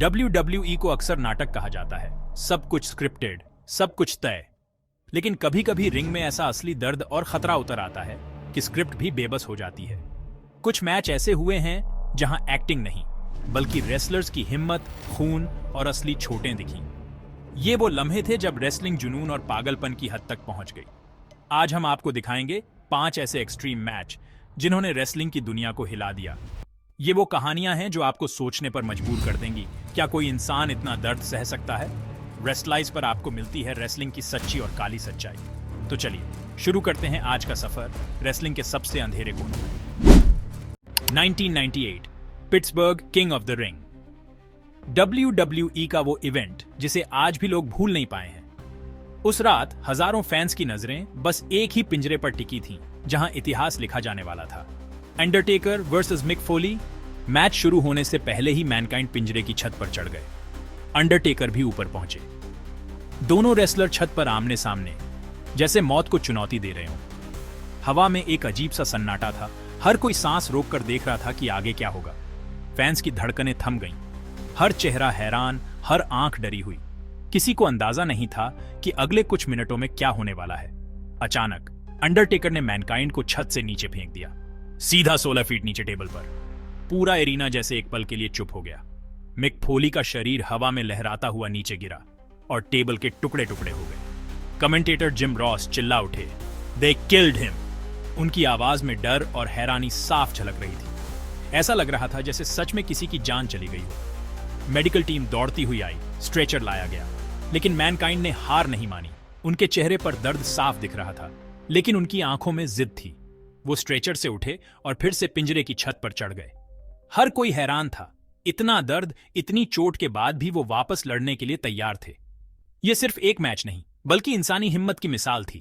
WWE को अक्सर नाटक कहा जाता है, सब कुछ स्क्रिप्टेड, सब कुछ तय। लेकिन कभी कभी रिंग में ऐसा असली दर्द और खतरा उतर आता है कि स्क्रिप्ट भी बेबस हो जाती है। कुछ मैच ऐसे हुए हैं जहां एक्टिंग नहीं बल्कि रेसलर्स की हिम्मत, खून और असली चोटें दिखी। ये वो लम्हे थे जब रेसलिंग जुनून और पागलपन की हद तक पहुंच गई। आज हम आपको दिखाएंगे 5 ऐसे एक्सट्रीम मैच जिन्होंने रेसलिंग की दुनिया को हिला दिया। ये वो कहानियां हैं जो आपको सोचने पर मजबूर कर देंगी, क्या कोई इंसान इतना दर्द सह सकता है? रेस्टलाइज पर आपको मिलती है रेसलिंग की सच्ची और काली सच्चाई। तो चलिए शुरू करते हैं आज का सफर रेसलिंग के सबसे अंधेरे कोनों में। 1998 Pittsburgh king of the ring. WWE का वो इवेंट जिसे आज भी लोग भूल नहीं पाए हैं। उस रात हजारों फैंस की नजरें बस एक ही पिंजरे पर टिकी थीं, जहां इतिहास लिखा जाने वाला था। Undertaker versus Mick Foley. Match शुरू होने से पहले ही मैनकाइंड पिंजरे की छत पर चढ़ गए। अंडरटेकर भी ऊपर पहुंचे। दोनों रेसलर छत पर आमने सामने, जैसे मौत को चुनौती दे रहे हों। हवा में एक अजीब सा सन्नाटा था। हर कोई सांस रोककर देख रहा था कि आगे क्या होगा। फैंस की धड़कनें थम गईं। हर चेहरा हैरान, हर आंख डरी हुई। किसी को अंदाजा नहीं था कि अगले कुछ मिनटों में क्या होने वाला है। अचानक अंडरटेकर ने मैनकाइंड को छत से नीचे फेंक दिया, सीधा 16 फीट नीचे टेबल पर। पूरा एरिना जैसे एक पल के लिए चुप हो गया। मिक फोली का शरीर हवा में लहराता हुआ नीचे गिरा और टेबल के टुकड़े टुकड़े हो गए। कमेंटेटर जिम रॉस चिल्ला उठे, "They killed him." उनकी आवाज में डर और हैरानी साफ झलक रही थी। ऐसा लग रहा था जैसे सच में किसी की जान चली गई हो। मेडिकल टीम दौड़ती हुई आई, स्ट्रेचर लाया गया, लेकिन मैनकाइंड ने हार नहीं मानी। उनके चेहरे पर दर्द साफ दिख रहा था, लेकिन उनकी आंखों में जिद थी। वो स्ट्रेचर से उठे और फिर से पिंजरे की छत पर चढ़ गए। हर कोई हैरान था, इतना दर्द, इतनी चोट के बाद भी वो वापस लड़ने के लिए तैयार थे। ये सिर्फ एक मैच नहीं बल्कि इंसानी हिम्मत की मिसाल थी।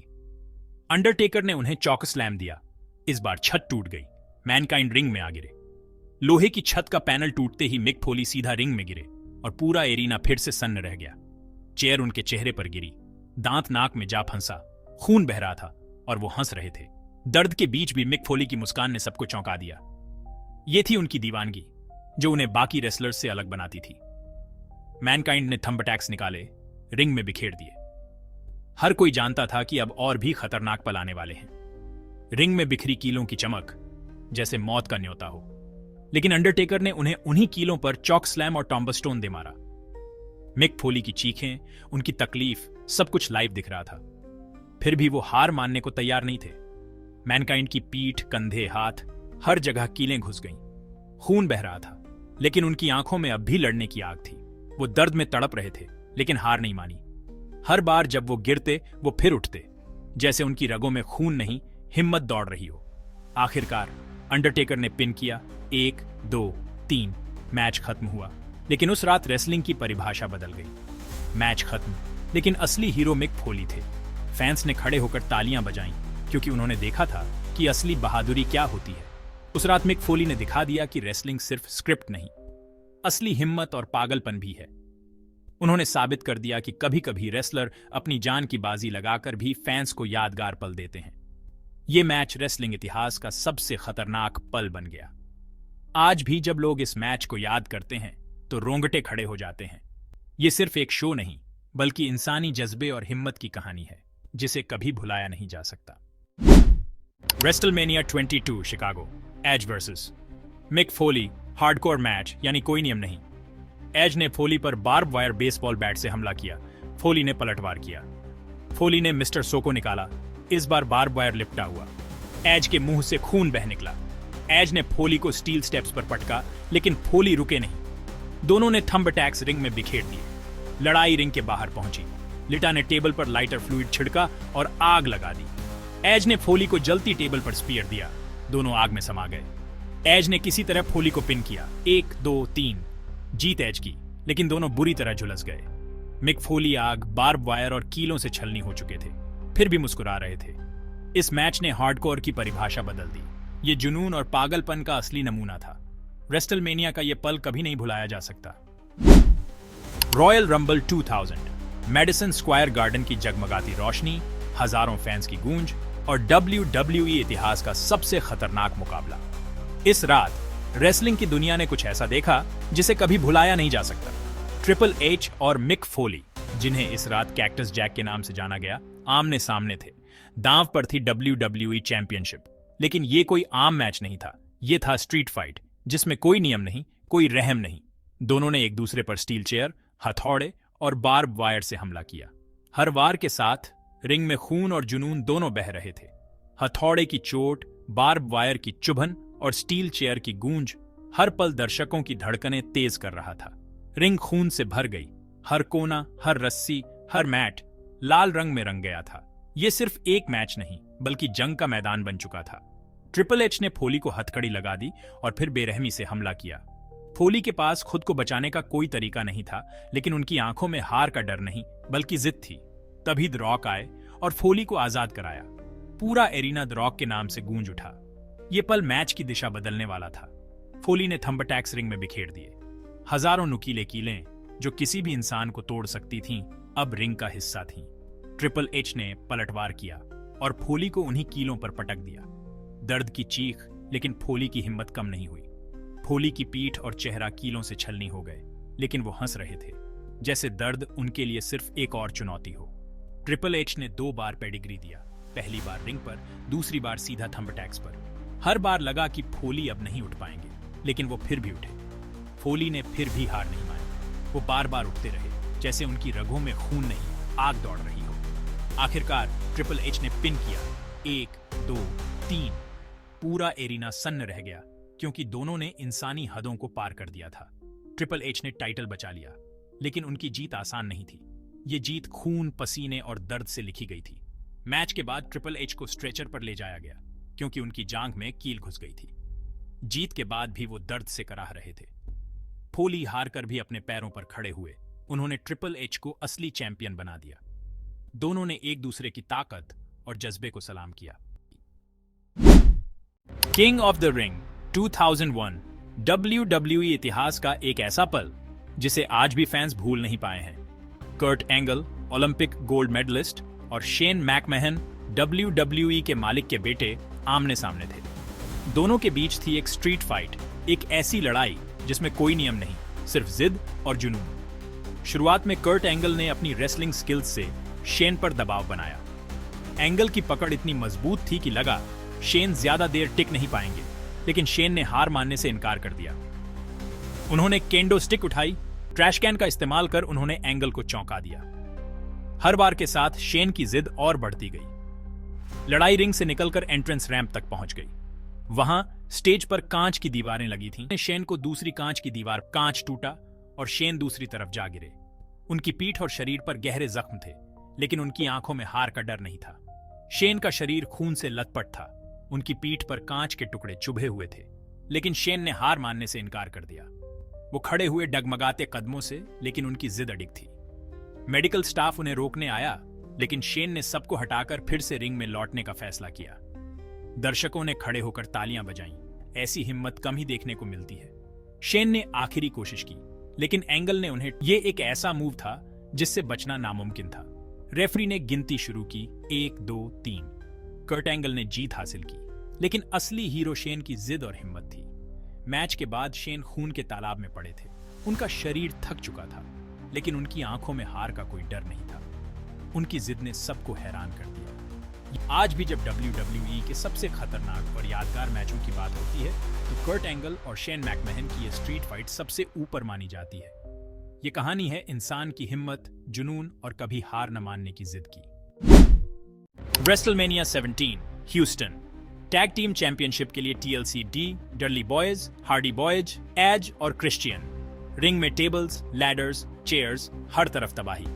अंडरटेकर ने उन्हें चॉक स्लैम दिया। इस बार छत टूट गई। मैनकाइंड रिंग में आ गिरे। लोहे की छत का पैनल टूटते ही मिक फोली सीधा रिंग में गिरे और पूरा एरिना फिर से सन्न रह गया। चेयर उनके चेहरे पर गिरी, दांत नाक में जा फंसा, खून बह रहा था और वो हंस रहे थे। दर्द के बीच भी मिक फोली की मुस्कान ने सबको चौंका दिया। ये थी उनकी दीवानगी जो उन्हें बाकी रेसलर्स से अलग बनाती थी। मैनकाइंड ने थंब अटैक्स निकाले, रिंग में बिखेर दिए। हर कोई जानता था कि अब और भी खतरनाक पल आने वाले हैं। रिंग में बिखरी कीलों की चमक जैसे मौत का न्योता हो, लेकिन अंडरटेकर ने उन्हें उन्हीं कीलों पर चॉक स्लैम और टॉम्बस्टोन दे मारा। मिक फोली की चीखें, उनकी तकलीफ, सब कुछ लाइव दिख रहा था। फिर भी वो हार मानने को तैयार नहीं थे। मैनकाइंड की पीठ, कंधे, हाथ, हर जगह कीलें घुस गईं। खून बह रहा था, लेकिन उनकी आंखों में अब भी लड़ने की आग थी। वो दर्द में तड़प रहे थे, लेकिन हार नहीं मानी। हर बार जब वो गिरते, वो फिर उठते, जैसे उनकी रगों में खून नहीं, हिम्मत दौड़ रही हो। आखिरकार अंडरटेकर ने पिन किया। 1, 2, 3 मैच खत्म हुआ। लेकिन उस रात रेसलिंग की परिभाषा बदल गई। मैच खत्म, लेकिन असली हीरो मिक फोली थे। फैंस ने खड़े होकर तालियां बजाईं, क्योंकि उन्होंने देखा था कि असली बहादुरी क्या होती है। उस रात मिक फोली ने दिखा दिया कि रेसलिंग सिर्फ स्क्रिप्ट नहीं, असली हिम्मत और पागलपन भी है। उन्होंने साबित कर दिया कि कभी कभी रेसलर अपनी जान की बाजी लगाकर भी फैंस को यादगार पल देते हैं। यह मैच रेसलिंग इतिहास का सबसे खतरनाक पल बन गया। आज भी जब लोग इस मैच को याद करते हैं तो रोंगटे खड़े हो जाते हैं। यह सिर्फ एक शो नहीं बल्कि इंसानी जज्बे और हिम्मत की कहानी है, जिसे कभी भुलाया नहीं जा सकता। WrestleMania 22 Chicago. Edge versus Mick Foley. Hardcore match, यानी कोई नियम नहीं। एज ने फोली पर बार्ब वायर बेसबॉल बैट से हमला किया। फोली ने पलटवार किया। फोली ने मिस्टर सो को निकाला। इस बार बार्ब वायर लिपटा हुआ। एज के मुंह से खून बह निकला। एज ने फोली को स्टील स्टेप्स पर पटका, लेकिन फोली रुके नहीं। दोनों ने थंब अटैक्स रिंग में बिखेर दिए। लड़ाई रिंग के बाहर पहुंची। लिटा ने टेबल पर लाइटर फ्लूइड छिड़का और आग लगा दी। एज ने फोली को जलती टेबल पर स्पीयर दिया। दोनों आग में समा गए। एज ने किसी तरह फोली को पिन किया। 1, 2, 3 जीत एज की, लेकिन दोनों बुरी तरह झुलस गए। मिक फोली आग, बार्ब वायर और कीलों से छलनी हो चुके थे, फिर भी मुस्कुरा रहे थे। इस मैच ने हार्डकोर की परिभाषा बदल दी। ये जुनून और पागलपन का असली नमूना था। रेस्टलमेनिया का यह पल कभी नहीं भुलाया जा सकता। Royal rumble 2000। Madison Square garden की जगमगाती रोशनी, हजारों फैंस की गूंज और WWE इतिहास का सबसे खतरनाक मुकाबला। इस रात रेसलिंग की दुनिया ने कुछ ऐसा देखा जिसे कभी भुलाया नहीं जा सकता। ट्रिपल एच और मिक फोली, जिन्हें इस रात कैक्टस जैक के नाम से जाना गया, आमने सामने थे। दांव पर थी WWE चैंपियनशिप। लेकिन ये कोई आम मैच नहीं था, ये था स्ट्रीट फाइट, जिसमें कोई नियम नहीं, कोई रहम नहीं। दोनों ने एक दूसरे पर स्टील चेयर, हथौड़े और बार्ब वायर से हमला किया। हर वार के साथ रिंग में खून और जुनून दोनों बह रहे थे। हथौड़े की चोट, बार्ब वायर की चुभन और स्टील चेयर की गूंज हर पल दर्शकों की धड़कनें तेज कर रहा था। रिंग खून से भर गई, हर कोना, हर रस्सी, हर मैट लाल रंग में रंग गया था। यह सिर्फ एक मैच नहीं, बल्कि जंग का मैदान बन चुका था। ट्रिपल एच ने फोली को हथकड़ी लगा दी और फिर बेरहमी से हमला किया। फोली के पास खुद को बचाने का कोई तरीका नहीं था, लेकिन उनकी आंखों में हार का डर नहीं, बल्कि जिद थी। तभी द रॉक आए और फोली को आजाद कराया। पूरा एरिना द रॉक के नाम से गूंज उठा। यह पल मैच की दिशा बदलने वाला था। फोली ने थंब अटैक्स रिंग में बिखेर दिए। हजारों नुकीले कीलें, जो किसी भी इंसान को तोड़ सकती थीं, अब रिंग का हिस्सा थीं। ट्रिपल एच ने पलटवार किया और फोली को उन्हीं कीलों पर पटक दिया। दर्द की चीख, लेकिन फोली की हिम्मत कम नहीं हुई। फोली की पीठ और चेहरा कीलों से छलनी हो गए, लेकिन वो हंस रहे थे, जैसे दर्द उनके लिए सिर्फ एक और चुनौती हो। ट्रिपल एच ने 2 बार पेडिग्री दिया, पहली बार रिंग पर, दूसरी बार सीधा थंब अटैक्स पर। हर बार लगा कि फोली अब नहीं उठ पाएंगे, लेकिन वो फिर भी उठे। फोली ने फिर भी हार नहीं मानी। वो बार बार उठते रहे, जैसे उनकी रगों में खून नहीं, आग दौड़ रही हो। आखिरकार ट्रिपल एच ने पिन किया। 1, 2, 3। पूरा एरिना सन्न रह गया, क्योंकि दोनों ने इंसानी हदों को पार कर दिया था। ट्रिपल एच ने टाइटल बचा लिया, लेकिन उनकी जीत आसान नहीं थी। ये जीत खून, पसीने और दर्द से लिखी गई थी। मैच के बाद ट्रिपल एच को स्ट्रेचर पर ले जाया गया, क्योंकि उनकी जांघ में कील घुस गई थी। जीत के बाद भी वो दर्द से कराह रहे थे। फोली हारकर भी अपने पैरों पर खड़े हुए। उन्होंने ट्रिपल एच को असली चैंपियन बना दिया। दोनों ने एक दूसरे की ताकत और जज्बे को सलाम किया। King of the ring 2001 WWE इतिहास का एक ऐसा पल जिसे आज भी फैंस भूल नहीं पाए हैं। Kurt Angle, Olympic gold medalist, और शेन मैकमहन, WWE के मालिक के बेटे, आमने सामने थे। दोनों के बीच थी एक स्ट्रीट फाइट, एक ऐसी लड़ाई जिसमें कोई नियम नहीं, सिर्फ जिद और जुनून। शुरुआत में कर्ट एंगल ने अपनी रेसलिंग स्किल्स से शेन पर दबाव बनाया। एंगल की पकड़ इतनी मजबूत थी कि लगा शेन ज्यादा देर टिक नहीं पाएंगे, लेकिन शेन ने हार मानने से इनकार कर दिया। उन्होंने केंडो स्टिक उठाई। ट्रैश कैन का इस्तेमाल कर उन्होंने एंगल को चौंका दिया। हर बार के साथ शेन की जिद और बढ़ती गई। लड़ाई रिंग से निकलकर एंट्रेंस रैंप तक पहुंच गई। वहां स्टेज पर कांच की दीवारें लगी थीं। शेन को दूसरी कांच की दीवार कांच टूटा और शेन दूसरी तरफ जा गिरे। उनकी पीठ और शरीर पर गहरे जख्म थे, लेकिन उनकी आंखों में हार का डर नहीं था। शेन का शरीर खून से लथपथ था। उनकी पीठ पर कांच के टुकड़े चुभे हुए थे, लेकिन शेन ने हार मानने से इनकार कर दिया। वो खड़े हुए डगमगाते कदमों से, लेकिन उनकी जिद अडिग थी। मेडिकल स्टाफ उन्हें रोकने आया, लेकिन शेन ने सबको हटाकर फिर से रिंग में लौटने का फैसला किया। दर्शकों ने खड़े होकर तालियां बजाईं। ऐसी हिम्मत कम ही देखने को मिलती है। शेन ने आखिरी कोशिश की, लेकिन एंगल ने उन्हें, ये एक ऐसा मूव था जिससे बचना नामुमकिन था। रेफरी ने गिनती शुरू की, 1, 2, 3। कर्ट एंगल ने जीत हासिल की, लेकिन असली हीरो शेन की जिद और हिम्मत थी। मैच के बाद शेन खून के तालाब में पड़े थे। उनका शरीर थक चुका था, लेकिन उनकी आंखों में हार का कोई डर नहीं था। उनकी जिद ने सबको हैरान कर दिया। आज भी जब WWE के सबसे खतरनाक और यादगार मैचों की बात होती है, तो कर्ट एंगल और शेन मैकमहन की ये स्ट्रीट फाइट सबसे ऊपर मानी जाती है। ये कहानी है इंसान की हिम्मत, जुनून और कभी हार न मानने की जिद की। WrestleMania 17 Houston tag team championship के लिए TLC डी, Dudley Boyz, Hardy Boyz, Edge और क्रिश्चियन। रिंग में टेबल्स, लैडर्स, चेयर्स, हर तरफ तबाही।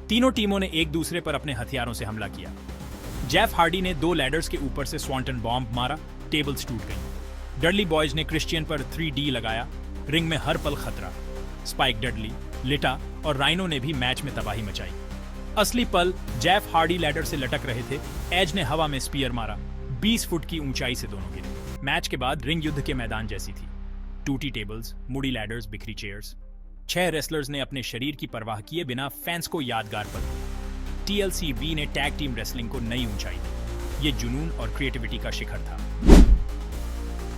तीनों टीमों ने एक दूसरे पर अपने हथियारों से हमला किया। जेफ हार्डी ने 2 लैडर्स के ऊपर से स्वांटन बॉम्ब मारा, टेबल्स टूट गईं। डडली बॉयज ने क्रिश्चियन पर 3D लगाया। रिंग में हर पल खतरा। स्पाइक डडली, लिटा और राइनो ने भी मैच में तबाही मचाई। असली पल, जेफ हार्डी लैडर से लटक रहे थे। एज ने हवा में स्पीयर मारा। 20 फुट की ऊंचाई से दोनों गिरे। मैच के बाद रिंग युद्ध के मैदान जैसी थी। टूटी टेबल्स, मुड़ी लैडर्स, बिखरी चेयर्स। 6 रेसलर्स ने अपने शरीर की परवाह किए बिना फैंस को यादगार पल दिए। TLC V ने टैग टीम रेसलिंग को नई ऊंचाई दी। ये जुनून और क्रिएटिविटी का शिखर था।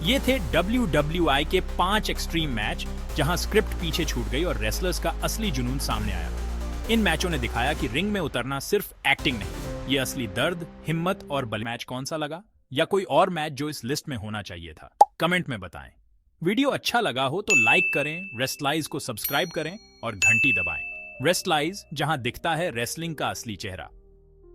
ये थे WWE के 5 एक्सट्रीम मैच जहां स्क्रिप्ट पीछे छूट गई और रेसलर्स का असली जुनून सामने आया। इन मैचों ने दिखाया कि रिंग में उतरना सिर्फ एक्टिंग नहीं, ये असली दर्द, हिम्मत और बल। मैच कौन सा लगा, या कोई और मैच जो इस लिस्ट में होना चाहिए था, कमेंट में बताएं। वीडियो अच्छा लगा हो तो लाइक करें, रेस्टलाइज को सब्सक्राइब करें और घंटी दबाएं। रेस्टलाइज, जहां दिखता है रेसलिंग का असली चेहरा।